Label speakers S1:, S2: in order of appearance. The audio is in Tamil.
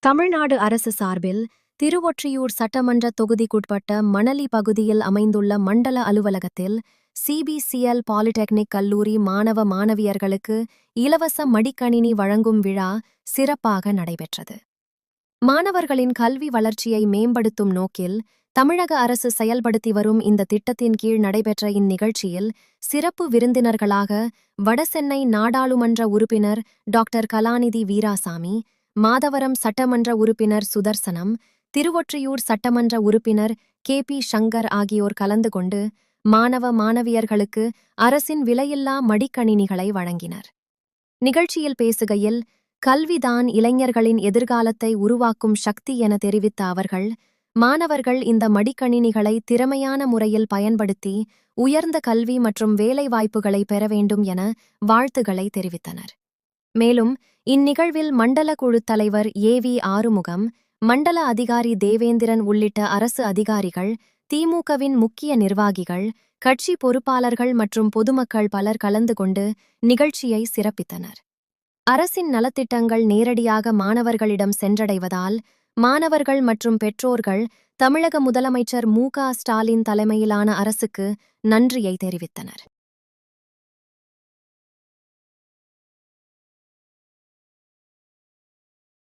S1: தமிழ்நாடு அரசு சார்பில் திருவொற்றியூர் சட்டமன்ற தொகுதிக்குட்பட்ட மணலி பகுதியில் அமைந்துள்ள மண்டல அலுவலகத்தில் சிபிசிஎல் பாலிடெக்னிக் கல்லூரி மாணவ மாணவியர்களுக்கு இலவச மடிக்கணினி வழங்கும் விழா சிறப்பாக நடைபெற்றது. மாணவர்களின் கல்வி வளர்ச்சியை மேம்படுத்தும் நோக்கில் தமிழக அரசு செயல்படுத்தி வரும் இந்த திட்டத்தின் கீழ் நடைபெற்ற இந்நிகழ்ச்சியில் சிறப்பு விருந்தினர்களாக வடசென்னை நாடாளுமன்ற உறுப்பினர் டாக்டர் கலாநிதி வீராசாமி, மாதவரம் சட்டமன்ற உறுப்பினர் சுதர்சனம், திருவொற்றியூர் சட்டமன்ற உறுப்பினர் கே.பி. சங்கர் ஆகியோர் கலந்து கொண்டு மாணவ மாணவியர்களுக்கு அரசின் விலையில்லா மடிக்கணினிகளை வழங்கினர். நிகழ்ச்சியில் பேசுகையில், கல்விதான் இளைஞர்களின் எதிர்காலத்தை உருவாக்கும் சக்தி என தெரிவித்த அவர்கள், மாணவர்கள் இந்த மடிக்கணினிகளை திறமையான முறையில் பயன்படுத்தி உயர்ந்த கல்வி மற்றும் வேலைவாய்ப்புகளை பெற வேண்டும் என வாழ்த்துக்களை தெரிவித்தனர். மேலும் இந்நிகழ்வில் மண்டல குழுத் தலைவர் ஏ.வி. ஆறுமுகம், மண்டல அதிகாரி தேவேந்திரன் உள்ளிட்ட அரசு அதிகாரிகள், திமுகவின் முக்கிய நிர்வாகிகள், கட்சி பொறுப்பாளர்கள் மற்றும் பொதுமக்கள் பலர் கலந்து கொண்டு நிகழ்ச்சியை சிறப்பித்தனர். அரசின் நலத்திட்டங்கள் நேரடியாக மாணவர்களிடம் சென்றடைவதால் மாணவர்கள் மற்றும் பெற்றோர்கள் தமிழக முதலமைச்சர் மு.க. ஸ்டாலின் தலைமையிலான அரசுக்கு நன்றியை தெரிவித்தனர்.